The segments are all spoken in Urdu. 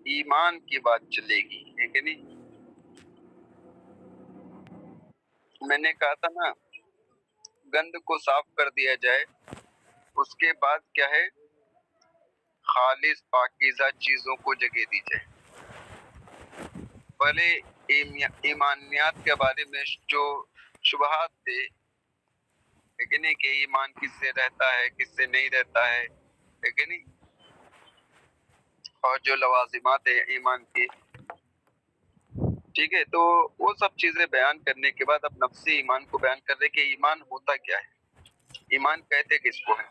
ایمان کی بات چلے گی، ہے کہ نہیں؟ میں نے کہا تھا نا، گند کو صاف کر دیا جائے، اس کے بعد کیا ہے، خالص پاکیزہ چیزوں کو جگہ دی جائے۔ پہلے ایمانیات کے بارے میں جو شبہات تھے، ہے کہ نہیں، کہ ایمان کس سے رہتا ہے، کس سے نہیں رہتا ہے کہ نہیں، اور جو لوازمات ہیں ایمان کی، ٹھیک ہے، تو وہ سب چیزیں بیان کرنے کے بعد اب نفسی ایمان کو بیان کر رہے کہ ایمان ہوتا کیا ہے، ایمان کہتے کس کو ہے۔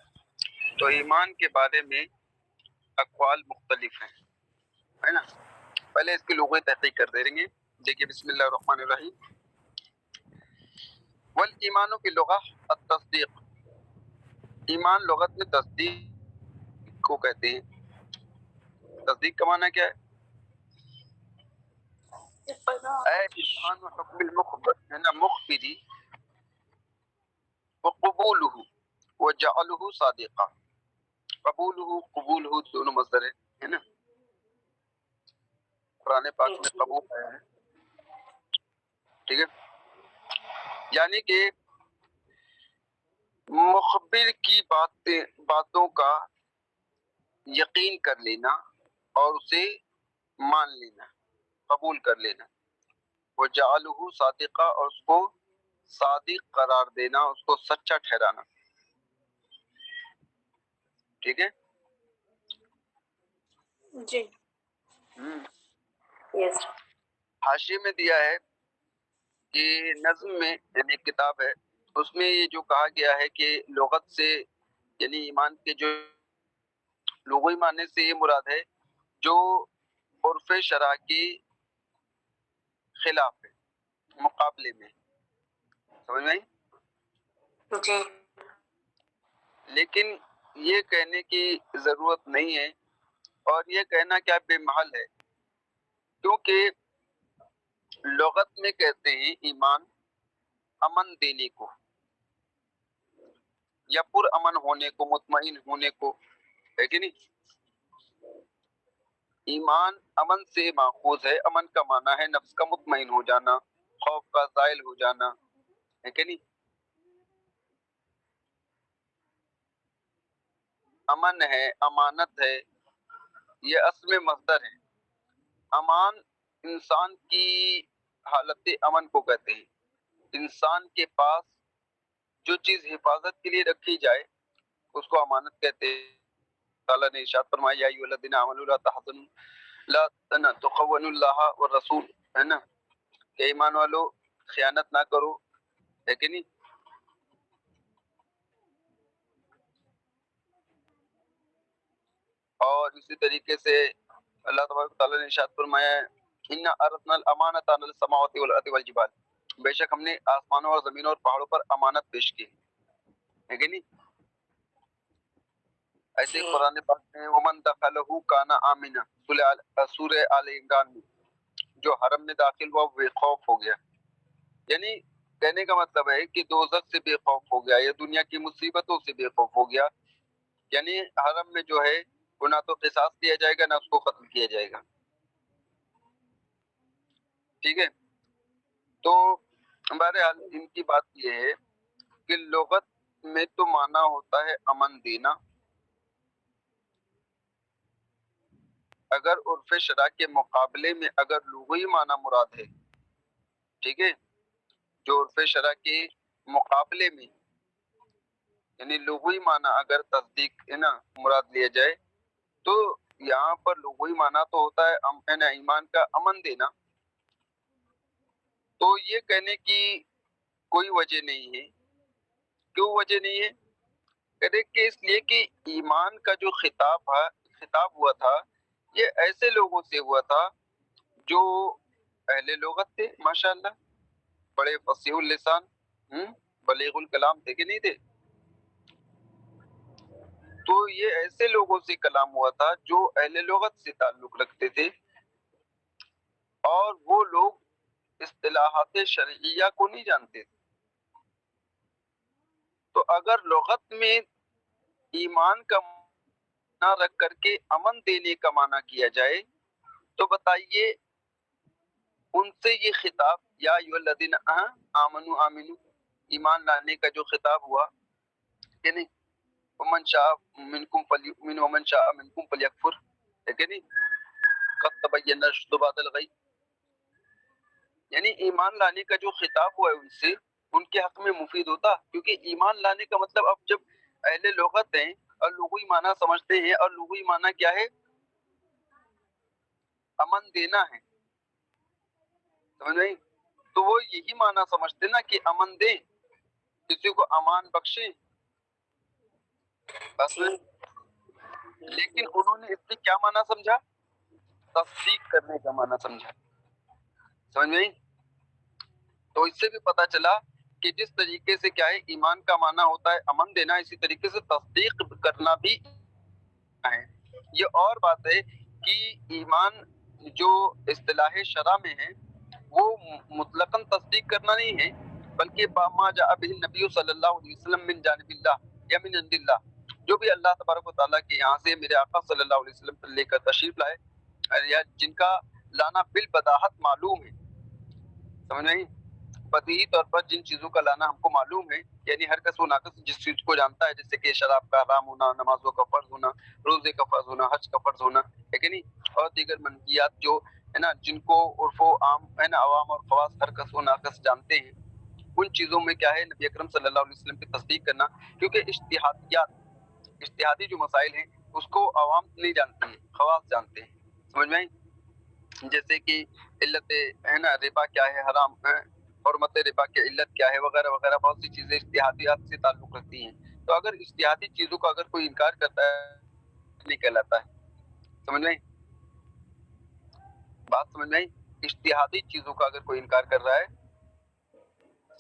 تو ایمان کے بارے میں اقوال مختلف ہیں، ہے نا۔ پہلے اس کی لغوی تحقیق کر دیں گے۔ دیکھیے، بسم اللہ الرحمن الرحیم۔ والایمان کی لغہ التصدیق، ایمان لغت میں تصدیق کو کہتے ہیں۔ تصدیق کا معنی کیا ہے؟ اے ایمان حکم المخبر، ہے نا، مخبری، وقبولہ وجعلہ صادقا، قبولہ قبولہ دونوں مصدر ہے نا، قرآن پاک میں قبول ہے، ٹھیک ہے، یعنی کہ مخبر کی باتوں کا یقین کر لینا اور اسے مان لینا، قبول کر لینا، وجعلہ صادقا، اور اس کو صادق قرار دینا، اس کو سچا ٹھہرانا، ٹھیک ہے جی، یس۔ حاشیے میں دیا ہے کہ نظم میں، یعنی کتاب ہے، اس میں یہ جو کہا گیا ہے کہ لغت سے، یعنی ایمان کے جو لغوی معنی سے یہ مراد ہے جو عرف شرع کی خلاف ہے، مقابلے میں، سمجھ میں آئی؟ جی، لیکن یہ کہنے کی ضرورت نہیں ہے، اور یہ کہنا کیا بے محل ہے، کیونکہ لغت میں کہتے ہیں ایمان امن دینے کو، یا پر امن ہونے کو، مطمئن ہونے کو، ہے کہ نہیں؟ ایمان امن سے ماخوذ ہے، امن کا معنی ہے نفس کا مطمئن ہو جانا، خوف کا زائل ہو جانا، ہے کہ نہیں؟ امن ہے، امانت ہے، یہ اصل میں مصدر ہے۔ امان انسان کی حالت امن کو کہتے ہیں، انسان کے پاس جو چیز حفاظت کے لیے رکھی جائے اس کو امانت کہتے ہیں۔ تعالیٰ نے ارشاد فرمایا یا ایھا الذین آمنوا لا تحزنوا لا تخونوا اللہ والرسول، ہے نا، کہ ایمان والو خیانت نہ کرو، ہے کہ نہیں؟ اور اسی طریقے سے اللہ تبارک و تعالیٰ نے ارشاد فرمایا ہے انا عرضنا الامانۃ علی السماوات والارض والجبال، بے شک ہم نے آسمانوں اور زمینوں اور پہاڑوں پر امانت پیش کی، ہے کہ نہیں؟ ایسے ہی قرآن پاک میں ومن دخلہ کان آمنا، سورہ آل عمران میں، جو حرم میں داخل ہوا وہ بے خوف ہو گیا، یعنی کہنے کا مطلب ہے کہ دوزخ سے بے خوف ہو گیا، یا دنیا کی مصیبتوں سے بے خوف ہو گیا، یعنی حرم میں جو ہے وہ نہ تو قصاص کیا جائے گا نہ اس کو قتل کیا جائے گا، ٹھیک ہے۔ تو بہرحال ان کی بات یہ ہے کہ لغت میں تو معنی ہوتا ہے امن دینا، اگر عرف شرع کے مقابلے میں اگر لغوی معنی مراد ہے، ٹھیک ہے، جو عرف شرع کے مقابلے میں، یعنی لغوی معنی اگر تصدیق ہے نا مراد لیا جائے، تو یہاں پر لغوی معنی تو ہوتا ہے ایمان کا امن دینا، تو یہ کہنے کی کوئی وجہ نہیں ہے۔ کیوں وجہ نہیں ہے؟ کہتے کہ اس لیے کہ ایمان کا جو خطاب ہوا تھا یہ ایسے لوگوں سے ہوا تھا جو اہل لغت تھے، ماشاءاللہ، بڑے فصیح اللسان، بلیغ الکلام تھے کہ نہیں تھے؟ تو یہ ایسے لوگوں سے کلام ہوا تھا جو اہل لغت سے تعلق رکھتے تھے، اور وہ لوگ اصطلاحات شرعیہ کو نہیں جانتے تھے۔ تو اگر لغت میں ایمان کا معنی رکھ کر کے امن دینے کا معنی کیا جائے تو بتائیے ان سے یہ خطاب یا ایھا الذین آمنو آمنو ایمان لانے کا جو خطاب ہوا کہ نہیں، ومن شاء منکم فلیؤمن ومن شاء منکم فلیکفر، ہے کہ نہیں، قد تبین الرشد بعد الغی، یعنی ایمان لانے کا جو خطاب ہوا ہے ان سے، ان کے حق میں مفید ہوتا، کیونکہ ایمان لانے کا مطلب اب جب اہل لغت ہیں اور لغوی معنی سمجھتے ہیں، اور لغوی معنی کیا ہے؟ امن دینا ہے، سمجھ نہیں؟ تو وہ یہی معنی سمجھتے نا کہ امن دیں، کسی کو امان بخشیں بس، جی لیکن انہوں نے اس سے کیا معنی سمجھا؟ تصدیق کرنے کا معنی سمجھا، سمجھ میں آئی؟ تو اس سے بھی پتا چلا کہ جس طریقے سے کیا ہے ایمان کا معنی ہوتا ہے امن دینا، اسی طریقے سے تصدیق کرنا بھی ہے۔ یہ اور بات ہے کہ ایمان جو اصطلاح شرع میں ہے وہ مطلقاً تصدیق کرنا نہیں ہے، بلکہ ما جاء به النبی صلی اللہ علیہ وسلم من جانب اللہ یا من عند اللہ، جو بھی اللہ تبارک و تعالیٰ کے یہاں سے میرے آقا صلی اللہ علیہ وسلم پر لے کر تشریف لائے، یا جن کا لانا بالبداہت معلوم ہے، سمجھ نہیں، بدیہی طور پر جن چیزوں کا لانا ہم کو معلوم ہے، یعنی ہر کس و ناقص جس چیز کو جانتا ہے، جیسے کہ شراب کا حرام ہونا، نمازوں کا فرض ہونا، روزے کا فرض ہونا، حج کا فرض ہونا، ہے کہ نہیں، اور دیگر منہیات جو ہے نا، جن کو عرف و عام ہے نا، عوام اور خواص ہر کس و ناقص جانتے ہیں، ان چیزوں میں کیا ہے نبی اکرم صلی اللہ علیہ وسلم کی تصدیق کرنا، کیونکہ اجتہادی جو مسائل ہیں اس کو عوام نہیں جانتے ہیں، خواص جانتے ہیں، سمجھ میں آئی؟ جیسے کہ علت ہے نا ربا کیا ہے، حرام ہے، حرمت ربا کی علت کیا ہے، وغیرہ وغیرہ، بہت سی چیزیں اجتہادیات سے تعلق رکھتی ہیں۔ تو اگر اجتہادی چیزوں کا اگر کوئی انکار کرتا ہے نہیں کہلاتا ہے، سمجھ میں آئی؟ بات سمجھ میں آئی؟ اجتہادی چیزوں کا اگر کوئی انکار کر رہا ہے،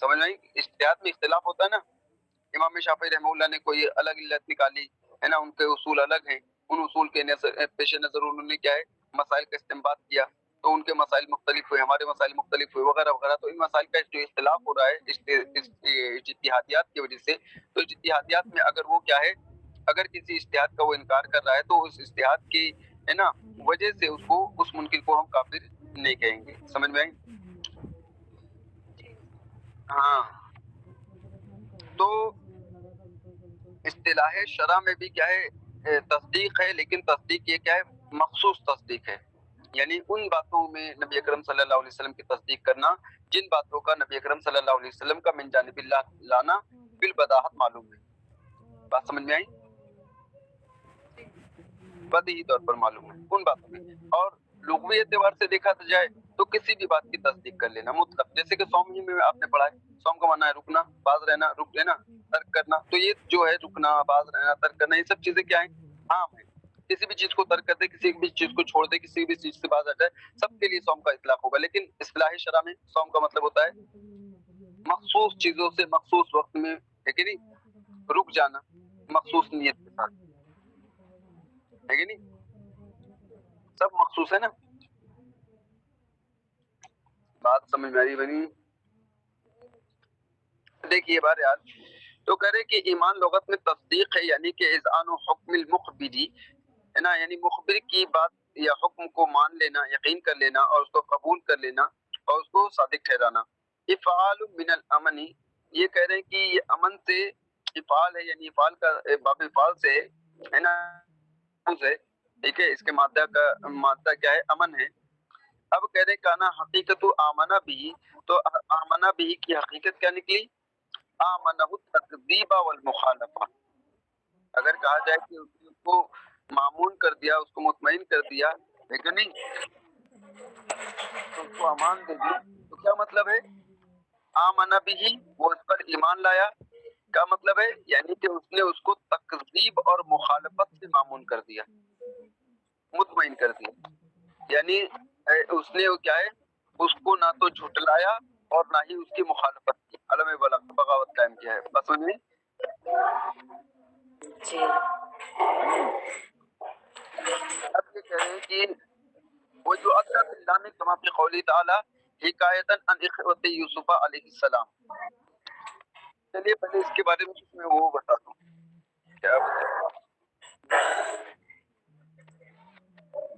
سمجھ میں آئی؟ اجتہاد میں اختلاف ہوتا ہے نا، امام شافعی رحمہ اللہ نے کوئی الگ علت نکالی ہے نا، ان کے اصول الگ ہیں، ان اصول کے پیش نظر انہوں نے کیا ہے مسائل کا استنباط کیا، تو ان کے مسائل مختلف ہوئے، ہمارے مسائل مختلف ہوئے، وغیرہ وغیرہ، تو ان مسائل کا جو اختلاف ہو رہا ہے اجتہادیات کی وجہ سے، تو اجتہادیات میں اگر وہ کیا ہے، اگر کسی اجتہاد کا وہ انکار کر رہا ہے تو اس اجتہاد کی ہے نا وجہ سے اس منکر کو ہم کافر نہیں کہیں گے، سمجھ میں آئی؟ ہاں، تو اصطلاح شرع میں بھی کیا ہے تصدیق ہے، لیکن تصدیق یہ کیا ہے، مخصوص تصدیق ہے، یعنی ان باتوں میں نبی اکرم صلی اللہ علیہ وسلم کی تصدیق کرنا جن باتوں کا نبی اکرم صلی اللہ علیہ وسلم کا من جانب اللہ لانا بالبداہت معلوم ہے، بات سمجھ میں آئی؟ بدیہی طور پر معلوم ہے ان باتوں میں، اور لغوی اعتبار سے دیکھا جائے تو کسی بھی بات کی تصدیق کر لینا مطلق، جیسے کہ سوم ہی میں آپ نے پڑھا ہے، سوم کا معنی ہے رکنا، باز رہنا، رک لینا، ترک کرنا، تو یہ جو ہے رکنا، باز رہنا، ترک کرنا، یہ سب چیزیں کیا ہیں، عام ہیں، کسی بھی چیز کو ترک کر دے، کسی بھی چیز کو چھوڑ دے، کسی بھی چیز سے باز آ جائے، سب کے لیے سوم کا اطلاق ہوگا، لیکن اصطلاح شرع میں سوم کا مطلب ہوتا ہے مخصوص چیزوں سے مخصوص وقت میں، ہے کہ نہیں، رک جانا مخصوص نیت کے ساتھ، ہے کہ نہیں، سب مخصوص ہے نا، بات سمجھ میں آئی بنی؟ دیکھیے بہرحال تو کہہ رہے کہ ایمان لغت میں تصدیق ہے، یعنی کہ اذعان حکم المخبری ہے نا، یعنی مخبر کی بات یا حکم کو مان لینا، یقین کر لینا، اور اس کو قبول کر لینا، اور اس کو صادق ٹھہرانا۔ افعال من الامن، یہ کہہ رہے ہیں کہ یہ امن سے افعال ہے، یعنی افعال کا باب افعال سے ہے نا، ہے، ٹھیک ہے، اس کے مادہ کیا ہے، امن ہے۔ اب کہہ رہے کانا حقیقت آمنا بھی، تو آمنا بھی کی حقیقت کیا نکلی، آمنہ التکذیب والمخالفہ، اگر کہا جائے کہ اس کو معمون کر دیا، اس کو مطمئن کر دیا، لیکن نہیں تو اس کو امان دے دی، تو کیا مطلب ہے، آمنہ بھی، وہ اس پر ایمان لایا، کیا مطلب ہے، یعنی کہ اس نے اس کو تکذیب اور مخالفت سے معمون کر دیا، مطمئن کر دیا، یعنی اس نے وہ کیا ہے، اس کو نہ تو جھٹلایا اور نہ ہی اس کی مخالفت کی، علم بغاوت قائم کیا ہے، بس سمجھے؟ جی اب یہ کہہ رہے ہیں کہ وہ جو اثر اللہ کما فی قولی تعالی حکایتاً عن اخوت یوسف علیہ السلام، چلیے پہلے اس کے بارے میں وہ بتا دوں، کیا بتا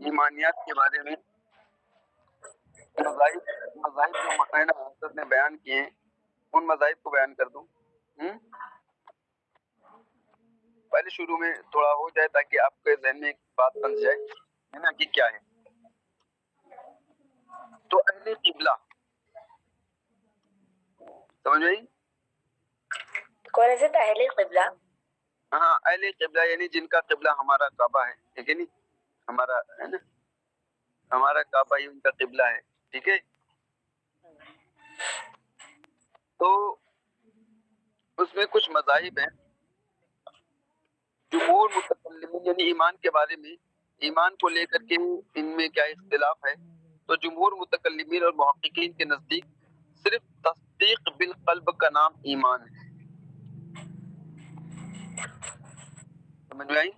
ایمانیات کے بارے میں مذاہب جو ہے نا حضرت نے بیان کیے ہیں ان مذاہب کو بیان کر دوں. پہلے شروع میں تھوڑا ہو جائے تاکہ آپ کے ذہن میں ایک بات بن جائے ہے نا کہ کیا ہے. تو اہل قبلہ سمجھ میں آئی؟ کون ہے اہل قبلہ؟ ہاں اہل قبلہ یعنی جن کا قبلہ ہمارا کعبہ ہے، ٹھیک ہے نہیں، ہمارا ہے نا، ہمارا کعبہ ہی ان کا قبلہ ہے، ٹھیک ہے. تو اس میں کچھ مذاہب ہیں. جمہور متکلمین یعنی ایمان کے بارے میں، ایمان کو لے کر کے ان میں کیا اختلاف ہے. تو جمہور متکلمین اور محققین کے نزدیک صرف تصدیق بالقلب کا نام ایمان ہے. سمجھ میں آئی؟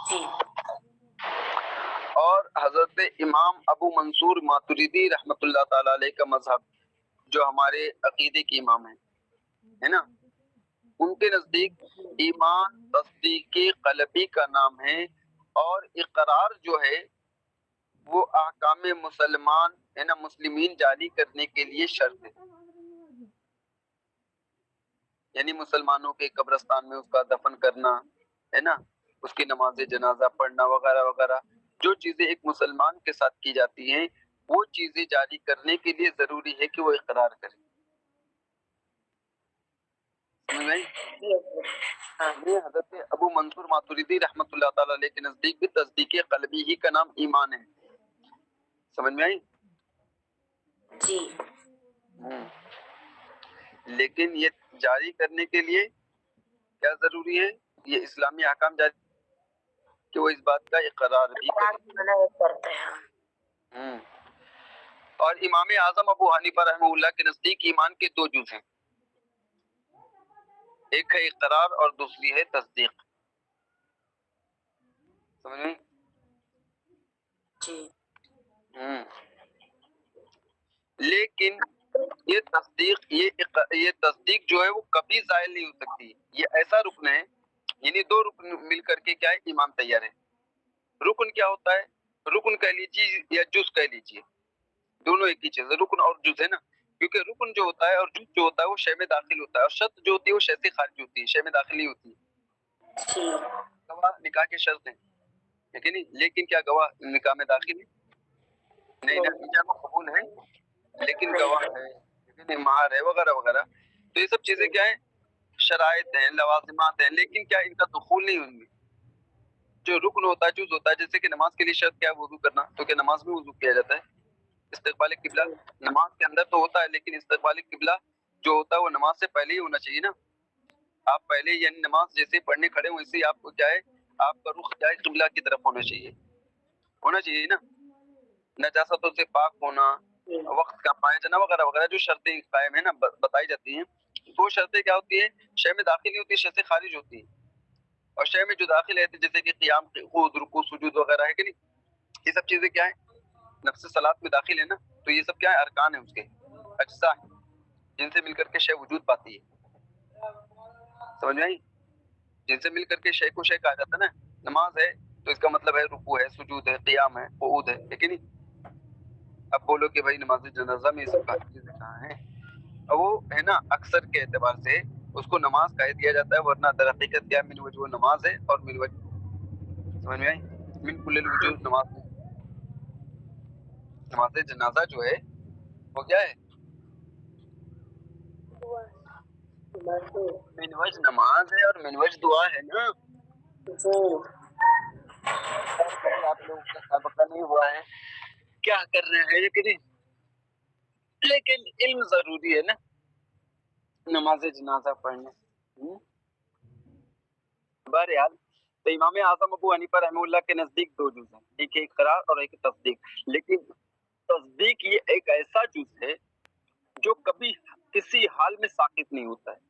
جی. اور حضرت امام ابو منصور ماتریدی رحمۃ اللہ تعالی علیہ کا مذہب جو ہمارے عقیدے کے امام ہیں ہے نا، ان کے نزدیک ایمان تصدیق قلبی کا نام ہے اور اقرار جو ہے وہ احکام مسلمان ہے نا، مسلمین جاری کرنے کے لیے شرط ہے. یعنی مسلمانوں کے قبرستان میں اس کا دفن کرنا ہے نا، اس کی نماز جنازہ پڑھنا وغیرہ وغیرہ، جو چیزیں ایک مسلمان کے ساتھ کی جاتی ہیں وہ چیزیں جاری کرنے کے لیے ضروری ہے کہ وہ اقرار کرے. سمجھ میں آئی؟ یہ حضرت ابو منصور ماتریدی رحمۃ اللہ تعالی علیہ کے نزدیک بھی تصدیق قلبی ہی کا نام ایمان ہے. سمجھ میں آئی؟ جی. لیکن یہ جاری کرنے کے لیے کیا ضروری ہے؟ یہ اسلامی احکام جاری کہ وہ اس بات کا اقرار بھی کرتے ہیں. اور امام اعظم ابو حنیفہ رحمہ اللہ کے نزدیک ایمان کے دو جز ہیں، ایک ہے اقرار اور دوسری ہے تصدیق. سمجھ میں؟ جی. لیکن یہ تصدیق جو ہے وہ کبھی زائل نہیں ہو سکتی. یہ ایسا رکن ہے، یعنی دو رکن مل کر کے کیا ہے ایمان تیار ہے. رکن کیا ہوتا ہے؟ رکن کہہ لیجیے یا جز کہہ لیجیے، دونوں ایک ہی چیز ہے، رکن اور جز ہے نا. کیونکہ رکن جو ہوتا ہے اور جز جو ہوتا ہے وہ شے میں داخل ہوتا ہے، اور شرط جو ہوتی ہے وہ شے سے خارج ہوتی ہے، شے میں داخل نہیں ہوتی. گواہ نکاح کے شرط ہیں، ٹھیک ہے نہیں، لیکن کیا گواہ نکاح میں داخل ہے؟ نہیں نا، ایجاب قبول ہے لیکن گواہ ہے، ٹھیک ہے، مہر ہے وغیرہ وغیرہ. تو یہ سب چیزیں کیا ہیں؟ شرائط ہیں، لوازمات ہیں، لیکن کیا ان کا دخول نہیں ہوں گے. جو رکن ہوتا ہے، جز ہوتا ہے، جیسے کہ نماز کے لیے شرط کیا ہے؟ وضو کرنا. تو کیا نماز میں وضو کیا جاتا ہے؟ استقبال قبلہ نماز کے اندر تو ہوتا ہے، لیکن استقبال قبلہ جو ہوتا ہے وہ نماز سے پہلے ہی ہونا چاہیے نا. آپ پہلے یعنی نماز جیسے پڑھنے کھڑے ہوں ویسے ہی آپ کو کیا ہے، آپ کا رخ کیا ہے قبلہ کی طرف ہونا چاہیے نا. نجاستوں سے پاک ہونا، وقت کا پائے وغیرہ وغیرہ جو شرطیں قائم ہیں نا بتائی جاتی ہیں. تو شرطیں کیا ہوتی ہیں؟ شے میں داخل نہیں ہوتی، شے سے خارج ہوتی ہیں. اور شے میں جو داخل ہے جیسے کہ قیام، قعود، رکوع، سجود وغیرہ ہے کہ نہیں، یہ سب چیزیں کیا ہیں؟ نفس صلات میں داخل ہے نا. تو یہ سب کیا ہے؟ ارکان ہیں، اس کے اجزاء ہیں جن سے مل کر کے شے وجود پاتی ہے. سمجھ میں آئی؟ جن سے مل کر کے شے کو شے کہا جاتا ہے نا. نماز ہے تو اس کا مطلب ہے رکوع ہے، سجود ہے، قیام ہے، قعود ہے، ٹھیک ہے نہیں. اب بولو کہ بھائی نماز جنازہ میں یہ سب چیزیں کہاں ہیں؟ وہ ہے نا اکثر کے اعتبار سے اس کو نماز کہہ دیا جاتا ہے، ورنہ در حقیقت کیا من وجہ نماز ہے، اور من وجہ سمجھ میں آئی؟ من کل الوجوہ نماز ہے. نماز جنازہ جو ہے وہ کیا ہے؟ من وجہ نماز ہے اور من وجہ دعا ہے نا. آپ لوگوں کا سابقہ نہیں ہوا ہے، کیا کر رہے ہیں کہ نہیں، لیکن علم ضروری ہے نا نماز جنازہ پڑھنے. بہرحال تو امام اعظم ابو حنیفہ رحمہ اللہ کے نزدیک دو جز ہیں، ایک ہے اقرار اور ایک تصدیق. لیکن تصدیق یہ ایک ایسا جز ہے جو کبھی کسی حال میں ساقط نہیں ہوتا ہے.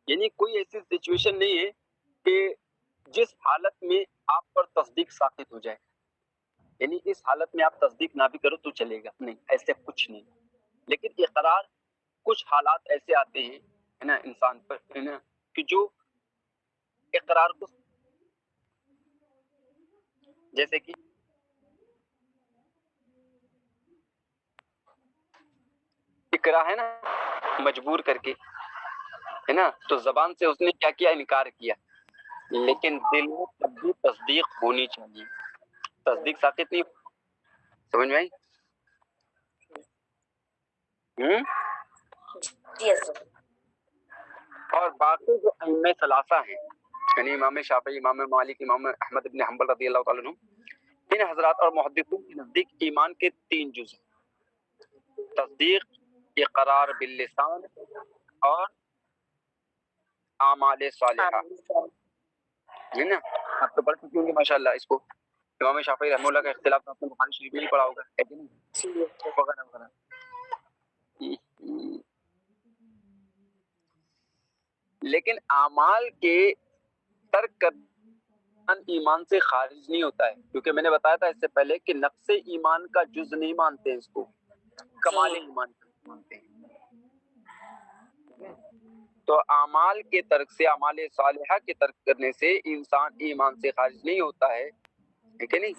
یعنی کوئی ایسی سچویشن نہیں ہے کہ جس حالت میں آپ پر تصدیق ساقط ہو جائے، یعنی اس حالت میں آپ تصدیق نہ بھی کرو تو چلے گا، نہیں، ایسے کچھ نہیں. لیکن اقرار کچھ حالات ایسے آتے ہیں ہے نا انسان پر ہے نا کہ جو اقرار کو، جیسے کہ اکراہ ہے نا، مجبور کر کے، ہے نا، تو زبان سے اس نے کیا کیا؟ انکار کیا، لیکن دل میں تب بھی تصدیق ہونی چاہیے، تصدیق ساقط نہیں، سمجھ میں آئی؟ جی حضرت. اور باقی جو ائمہ ثلاثہ ہیں، یعنی امام شافعی، امام مالک، امام احمد بن حنبل رضی اللہ تعالیٰ عنہ، ان حضرات اور محدثین کے نزدیک ایمان کے 3 جز ہیں: تصدیق، اقرار باللسان اور اعمال صالحہ، ہے نا؟ آپ تو پڑھ چکے ہوں گے ماشاءاللہ اس کو، امام شافعی رحمہ اللہ کا اختلاف تو آپ نے بخاری شریف میں ہی پڑھا ہوگا، ہے کہ نہیں؟ جی حضرت. وغیرہ وغیرہ. لیکن اعمال کے ترک کرنا ایمان سے خارج نہیں ہوتا ہے، کیونکہ میں نے بتایا تھا اس سے پہلے کہ نقص ایمان کا جز نہیں مانتے ہیں اس کو، کمال ایمان کا مانتے ہیں. تو اعمال کے ترک سے، اعمال صالحہ کے ترک کرنے سے انسان ایمان سے خارج نہیں ہوتا ہے کہ نہیں؟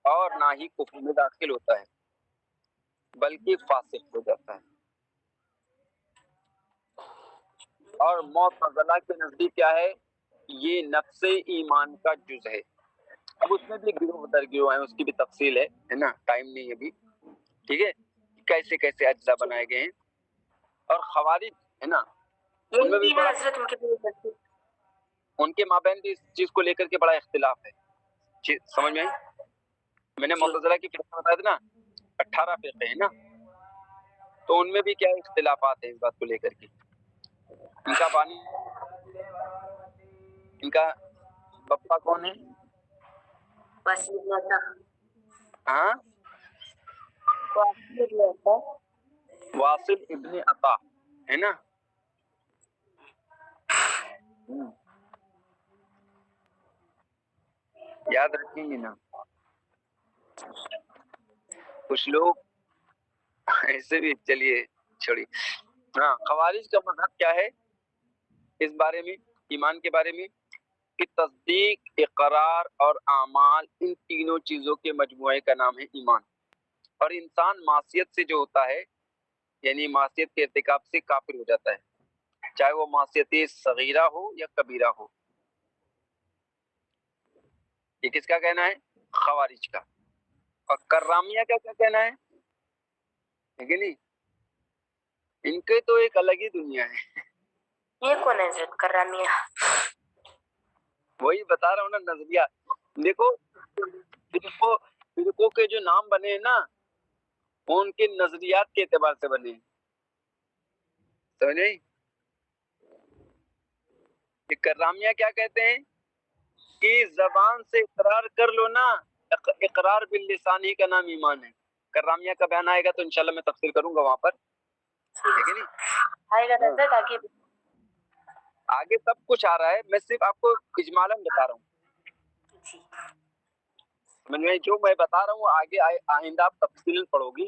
اور نہ ہی کفر میں داخل ہوتا ہے، بلکہ فاسق ہو جاتا ہے. اور معتزلہ کے نزدیک کیا ہے؟ یہ نفس ایمان کا جز ہے. اب اس میں بھی گروہ در گروہ ہیں، اس کی بھی تفصیل ہے نا، ٹائم نہیں ابھی، ٹھیک ہے، کیسے کیسے اجزاء بنائے گئے ہیں. اور خوارج ہے نا، ان میں بھی بڑا، ان کے مابین بھی اس چیز کو لے کر کے بڑا اختلاف ہے، سمجھ میں آئی؟ میں نے معتزلہ کی فرقہ بتایا تھا نا، 18 فرقے ہیں نا، تو ان میں بھی کیا اختلافات ہیں اس بات کو لے کر کے. ان کا بانی، ان کا بپا کون ہے؟ ہاں، واصل ابن عطا، ہے نا؟ یاد رکھیں گے نا کچھ لوگ ایسے بھی. چلیے چھوڑی. ہاں، خوارج کا مذہب کیا ہے اس بارے میں، ایمان کے بارے میں؟ کہ تصدیق، اقرار اور اعمال، ان تینوں چیزوں کے مجموعے کا نام ہے ایمان. اور انسان معصیت سے جو ہوتا ہے، یعنی معصیت کے ارتکاب سے کافر ہو جاتا ہے، چاہے وہ معصیت صغیرہ ہو یا کبیرہ ہو. یہ کس کا کہنا ہے؟ خوارج کا. اور کرامیہ کا کیا کہنا ہے کہ نہیں؟ ان کے تو ایک الگ ہی دنیا ہے. یہ کون ہے حضرت کرامیہ؟ وہی بتا رہا ہوں نا، نظریہ. دیکھو فرقوں کے جو نام بنے ہیں نا، وہ ان کے نظریات کے اعتبار سے بنے ہیں، سمجھ نہیں؟ کہ کرامیہ کیا کہتے ہیں؟ کہ زبان سے اقرار کر لو نا، اقرار باللسان ہی کا نام ایمان ہے. کرامیہ کا بیان آئے گا تو انشاءاللہ میں تفسیر کروں گا وہاں پر، ٹھیک ہے نہیں؟ آئے گا حضرت آگے؟ آگے سب کچھ آ رہا ہے، میں صرف آپ کو اجمالاً بتا رہا ہوں. میں جو میں بتا رہا ہوں آگے آئندہ آپ تفصیل پڑھو گی،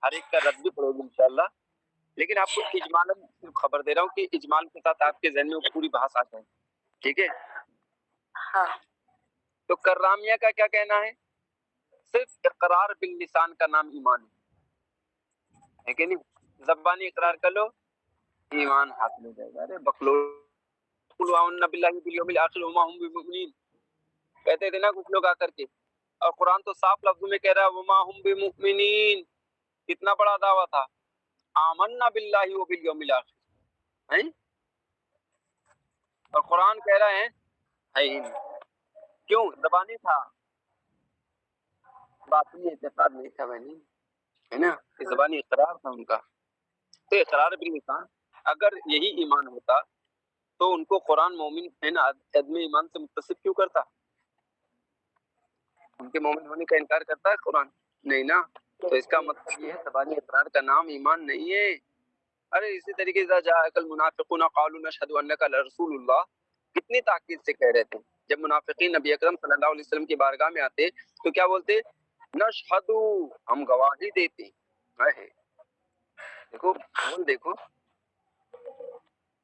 ہر ایک کا رد بھی پڑھو گی انشاءاللہ. لیکن آپ کو اجمالاً صرف خبر دے رہا ہوں کہ اجمال کے ساتھ آپ کے ذہن میں پوری بحث آ جائے، ٹھیک ہے؟ ہاں. تو کرامیہ کا کیا کہنا ہے؟ صرف اقرار باللسان کا نام ایمان ہے کہ نہیں؟ زبانی اقرار کر لو، ایمان حاصل ہو جائے گا. ارے بخلو، قل آمنا باللہ والیوم الآخر وما هم بمؤمنین، کہتے تھے نا کچھ لوگ آ کر کے. اور قرآن تو صاف لفظوں میں کہہ رہا ہے وما هم بمؤمنین. کتنا بڑا دعویٰ تھا، آمنا باللہ وبالیوم الآخر، ہیں؟ اور قرآن کہہ رہا ہے ہی نہیں. کیوں؟ زبانی تھا، باطنی اعتقاد نہیں تھا بہنی، ہے نا؟ زبانی اقرار تھا ان کا. تو اقرار باللسان، اگر یہی ایمان ہوتا تو ان کو قرآن مومن ہے نا عدم ایمان سے متصف کیوں کرتا؟ ان کے مومن ہونے کا انکار کرتا ہے قرآن؟ نہیں نا. تو اس کا مطلب یہ ہے زبانی اقرار کا نام ایمان نہیں ہے. ارے اسی طریقے سے جاءک المنافقون قالوا نشهد انک لرسول اللہ، کتنی تاکید سے کہہ رہے تھے. جب منافقین نبی اکرم صلی اللہ علیہ وسلم کی بارگاہ میں آتے تو کیا بولتے؟ نشہد، ہم گواہی دیتے. دیکھو بول، دیکھو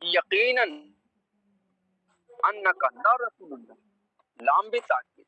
یقیناً انک لا رسول اللہ، لام بھی تاکید،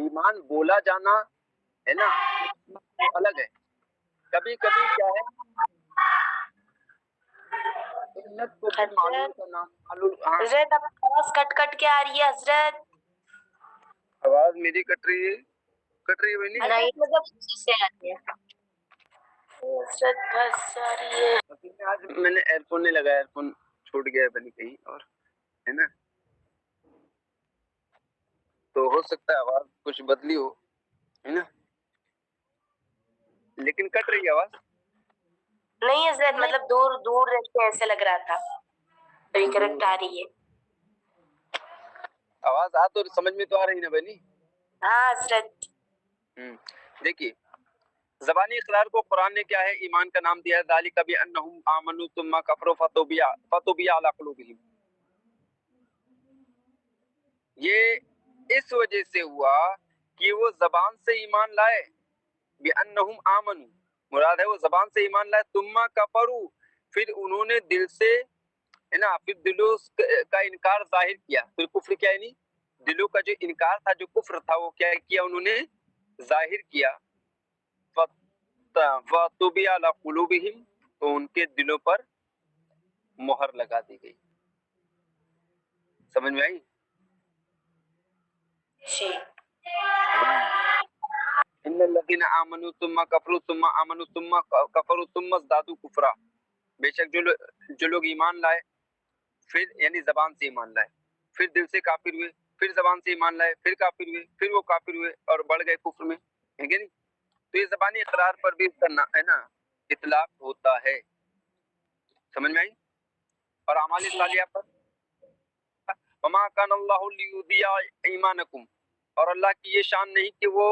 ایمان بولا جانا ہے نا وہ الگ ہے. کبھی کبھی کیا ہے علت کو بھی معلوم کرنا. حضرت اب آواز کٹ کٹ کے آ رہی ہے حضرت. آواز میری کٹ رہی ہے نہیں مطلب سے آ رہی ہے حضرت بس آ رہی ہے. آج میں نے ایئر فون نہیں لگایا, ایئر فون چھوٹ گیا ہے بنی کہیں اور ہے نا, تو ہو سکتا ہے آواز کچھ بدلی ہو ہے نا, لیکن کٹ رہی ہے آواز. نہیں حضرت مطلب دور دور رہ کے ایسے لگ رہا تھا, ابھی کریکٹ آ رہی ہے. آواز آ تو سمجھ میں تو آ رہی نا بنی. ہاں حضرت. دیکھیے زبانی اقرار کو قرآن نے کیا ہے ایمان کا نام دیا ہے. ذالک بانہم آمنوا ثم کفروا فطبع علی قلوبہم. یہ اس وجہ سے ہوا کہ وہ زبان سے ایمان لائے. بانہم آمنوا مراد ہے وہ زبان سے ایمان لائے, ثم کفروا پھر انہوں نے دل سے ہے نا, پھر دلوں کا انکار ظاہر کیا. پھر کفر کیا ہے نہیں, دلوں کا جو انکار تھا, جو کفر تھا, وہ کیا کیا انہوں نے ظاہر کیا. فطبع علی قلوبہم تو ان کے دلوں پر مہر لگا دی گئی. سمجھ میں آئی؟ ان الذين امنوا ثم كفروا ثم امنوا ثم كفروا ثم ازدادوا كفرا. بے شک جو لوگ ایمان لائے پھر یعنی زبان سے ایمان لائے, پھر دل سے کافر ہوئے, پھر زبان سے ایمان لائے, پھر کافر ہوئے, پھر وہ کافر ہوئے اور بڑھ گئے کفر میں, ہے کہ نہیں. تو یہ زبانی اقرار پر بھی ہے نا اطلاق ہوتا ہے. سمجھ میں آئی؟ اور اعمال صالحہ پر وما كان الله ليضيع ایمانکم, اور اللہ کی یہ شان نہیں کہ وہ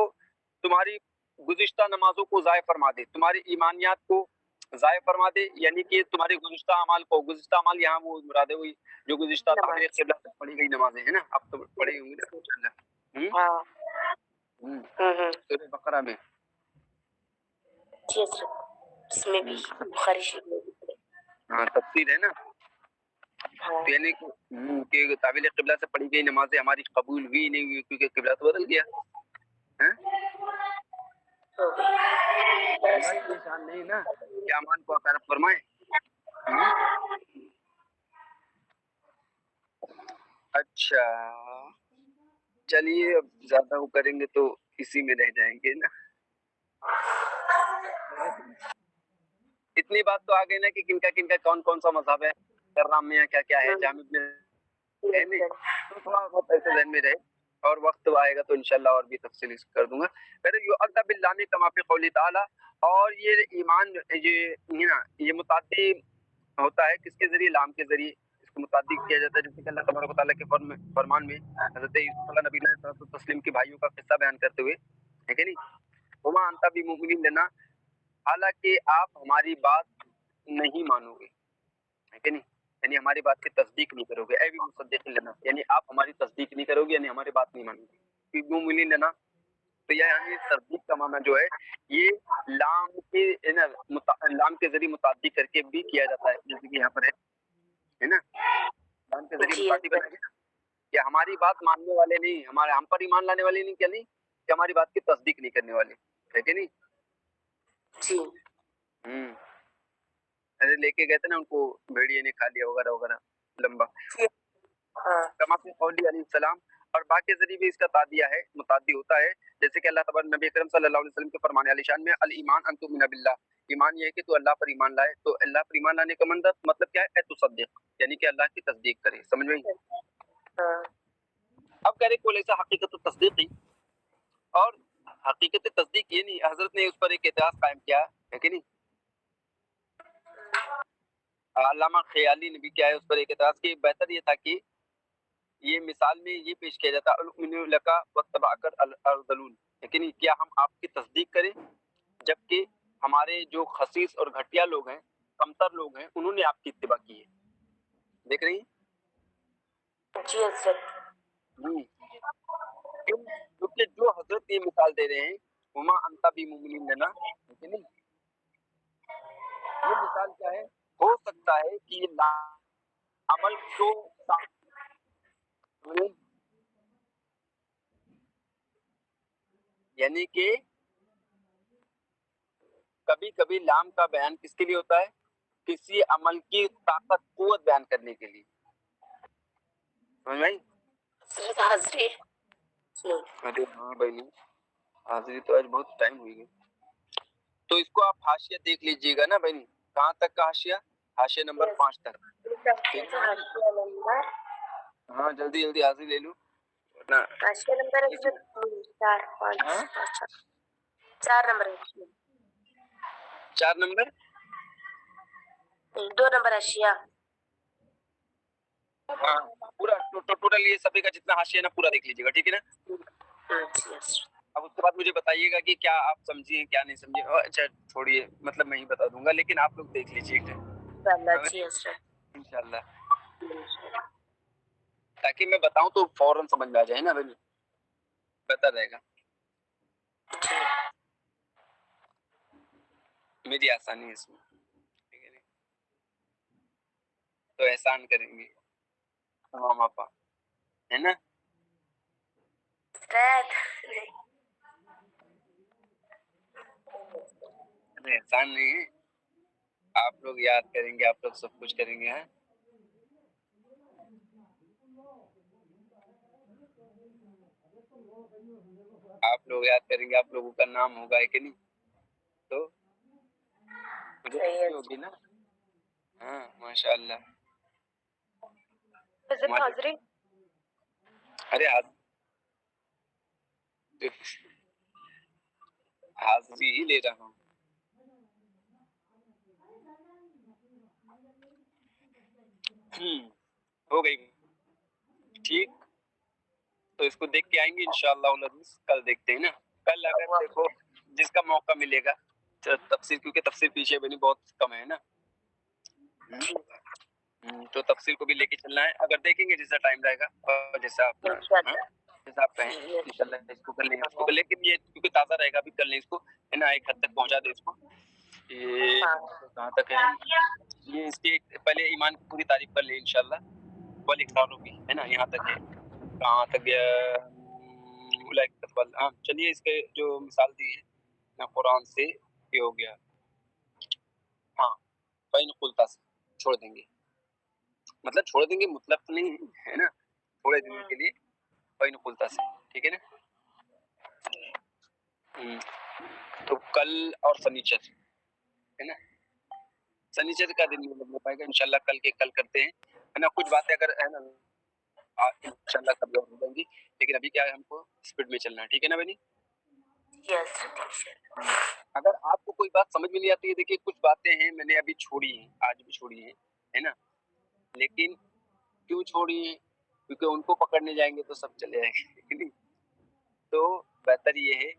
تمہاری گزشتہ نمازوں کو ضائع فرما دے, تمہاری ایمانیات کو ضائع فرما دے, یعنی کہ تمہارے گزشتہ اعمال کو, گزشتہ اعمال یہاں وہ مراد ہے وہی جو گزشتہ تعبیر قبلہ سے پڑھی گئی نمازیں ہیں نا, اب تو پڑھی ہوں گی نا سورہ بقرہ میں. اس میں بھی بخاری شریف میں بھی. ہاں تفسیر ہے نا, یعنی کہ تعبیر قبلہ سے پڑھی گئی نمازیں ہماری قبول ہوئی نہیں ہوئی کیونکہ قبلہ تو بدل گیا. نشان نہیں نا کہ امان کو عطا فرمائے. اچھا چلیے اب زیادہ وہ کریں گے تو اسی میں رہ جائیں گے نا. اتنی بات تو آ گئی نا کہ کن کا کون سا مذہب ہے, کرام میں کیا کیا ہے, جامع میں تھوڑا بہت ایسے ذہن میں رہے, اور وقت آئے گا تو انشاءاللہ اور بھی تفصیل کر دوں گا. پھر یؤذ باللام کما فی قولی تعالی, اور یہ ایمان یہ متعدی ہوتا ہے کس کے ذریعے, لام کے ذریعے اس کو متعدی کیا جاتا ہے, جیسے کہ اللہ تبارک و تعالیٰ کے فرمان میں حضرت یوسف علیہ نبی علیہ السلام کے بھائیوں کا قصہ بیان کرتے ہوئے ہے کہ نہیں, وما انت بمؤمن لنا, حالانکہ آپ ہماری بات نہیں مانو گے, ہے کہ نہیں, یعنی ہماری بات کی تصدیق نہیں کرو گے. اے بھی مصدق لنا, یعنی آپ ہماری تصدیق نہیں کرو گے, یعنی ہماری بات نہیں مانو گے. بمؤمن لنا تو یعنی تصدیق کا معنی جو ہے یہ لام کے ذریعے متعدی کر کے بھی کیا جاتا ہے, جیسے کہ یہاں پر ہے نا, لام کے ذریعے متعدی بنا گیا کہ ہماری بات ماننے والے نہیں, ہم پر ایمان لانے والے نہیں, کیا نہیں کہ ہماری بات کی تصدیق نہیں کرنے والے, ہے کہ نہیں. جی ارے لے کے گئے تھے نا ان کو, بھیڑیے نے کھا لیا وغیرہ وغیرہ لمبا, کما فی قولی علیہ السلام. اور باقی ذریعے بھی اس کا تعدیہ ہے, متعدی ہوتا ہے, جیسے کہ اللہ تبارک نبی اکرم صلی اللہ علیہ وسلم کے فرمان علی شان میں الایمان ان تؤمن باللہ, ایمان یہ ہے کہ تو اللہ پر ایمان لائے. تو اللہ پر ایمان لانے کا مطلب کیا ہے, تصدیق, یعنی کہ اللہ کی تصدیق کرے. سمجھ میں اب کہہ رہے کوئی ایسا حقیقت تصدیق ہی, اور حقیقت تصدیق یہ نہیں, حضرت نے اس پر ایک اعتراض قائم کیا ہے کہ نہیں, علامہ خیالی نے بھی کیا ہے اس پر ایک اعتراض کہ بہتر یہ تھا کہ یہ مثال میں یہ پیش کیا جاتا المؤمن لک واتبعک الارذلون, لیکن کیا ہم آپ کی تصدیق کریں جبکہ ہمارے جو خسیس اور گھٹیا لوگ ہیں, کمتر لوگ ہیں, انہوں نے آپ کی اتباع کی ہے. دیکھ رہی ہیں جی حضرت. کیونکہ جو حضرت یہ مثال دے رہے ہیں وما انت بمؤمن لنا, یہ مثال کیا ہے, ہو سکتا ہے کہ یہ عمل تو یعنی کہ کبھی کبھی لام کا بیان کس کے لیے ہوتا ہے؟ کسی عمل کی طاقت قوت بیان کرنے کے لیے. سمجھ بھائی؟ حاضری. ارے ہاں بھائی نہیں حاضری تو آج بہت ٹائم ہوئی گئی. تو اس کو آپ حاشیہ دیکھ لیجئے گا نا بھائی. کہاں تک کا حاشیہ؟ حاشیہ نمبر 5 تک. ہاں جلدی جلدی حاضری لے لوں. حاشیہ نمبر 4 نمبر 4 نمبر 2 نمبر حاشیہ. ہاں پورا ٹوٹل یہ سبھی کا جتنا حاشیہ نا پورا دیکھ لیجیے گا. ٹھیک ہے نا؟ اب اس کے بعد مجھے بتائیے گا کہ کیا آپ سمجھیے کیا نہیں سمجھیے. اچھا چھوڑیے مطلب میں ہی بتا دوں گا لیکن آپ لوگ دیکھ لیجیے انشاءاللہ تاکہ میں بتاؤں تو فوراً سمجھ میں آ جائے نا بھائی. بہتر رہے گا میری آسانی ہے اس میں. ٹھیک ہے تو احسان کریں گے تمام آپا ہے نا. احسان نہیں ہے آپ لوگ یاد کریں گے آپ لوگ سب کچھ کریں گے. آپ لوگ یاد کریں گے آپ لوگوں کا نام ہوگا کہ نہیں تو مجھے خوشی ہوگی نا. ہاں ماشاء اللہ. حاضری. ارے حاضری ہی لے رہا ہوں. ہو گئی ٹھیک. تو اس کو دیکھ کے آئیں گے انشاءاللہ کل دیکھتے ہیں نا. کل اگر دیکھو جس کا موقع ملے گا تفسیر کیونکہ تفسیر پیچھے بنی بہت کم ہے نا تو تفسیر کو بھی لے کے چلنا ہے. اگر دیکھیں گے جیسا ٹائم رہے گا اور جیسا آپ کہیں انشاءاللہ اس کو کر لیں گے اس کو. لیکن یہ کیونکہ تازہ رہے گا ابھی کر لیں اس کو ہے نا. ایک حد تک پہنچا دیں اس کو. یہ کہاں تک ہے یہ اس کی پہلے ایمان کی پوری تعریف کر لیں انشاءاللہ. والاقرار بھی ہے نا یہاں تک ہے. کہاں تک گیا ہاں چلیے اس کے جو مثال دی ہے نا قرآن سے یہ ہو گیا. ہاں فَإِنْ قُلْتَ سے چھوڑ دیں گے مطلب چھوڑ دیں گے مطلب تو نہیں ہے نا تھوڑے دنوں کے لیے. فَإِنْ قُلْتَ سے ٹھیک ہے نا. تو کل اور سنیچر ہے نا. سنیچر کا دن مطلب ہو پائے گا انشاءاللہ. کل کے کل کرتے ہیں ہے نا. کچھ باتیں اگر ہے نا انشاءاللہ کبھی اور ہو جائیں گی لیکن ابھی کیا ہے ہم کو اسپیڈ میں چلنا ہے. ٹھیک ہے نا بنی. اگر آپ کو کوئی بات سمجھ میں نہیں آتی ہے دیکھیے کچھ باتیں ہیں میں نے ابھی چھوڑی ہیں آج بھی چھوڑی ہیں ہے نا. لیکن کیوں چھوڑی ہیں کیونکہ ان کو پکڑنے جائیں گے تو سب چلے جائیں گے. تو بہتر یہ ہے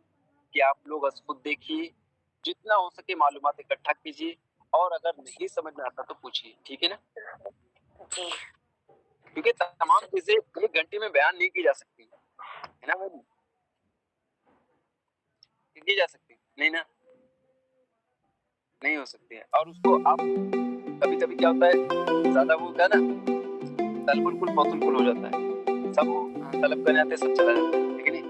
کہ آپ لوگ از خود دیکھیے جتنا ہو سکے معلومات اکٹھا کیجیے اور اگر نہیں سمجھ میں آتا تو پوچھیے. ٹھیک ہے نا. کیونکہ تمام چیزیں 1 گھنٹے میں بیان نہیں کی جا سکتی ہے نا بھائی. کی جا سکتی نہیں نا نہیں ہو سکتی ہے. اور اس کو آپ کبھی کبھی کیا ہوتا ہے زیادہ وہ ہوتا ہے نا طلب الکل فوت الکل ہو جاتا ہے. سب طلب کرنے آتے سب چلا جاتا ہے. ٹھیک ہے نہیں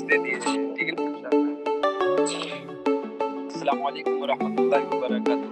دے دیجیے. ٹھیک ہے نا. السلام علیکم ورحمۃ اللہ وبرکاتہ.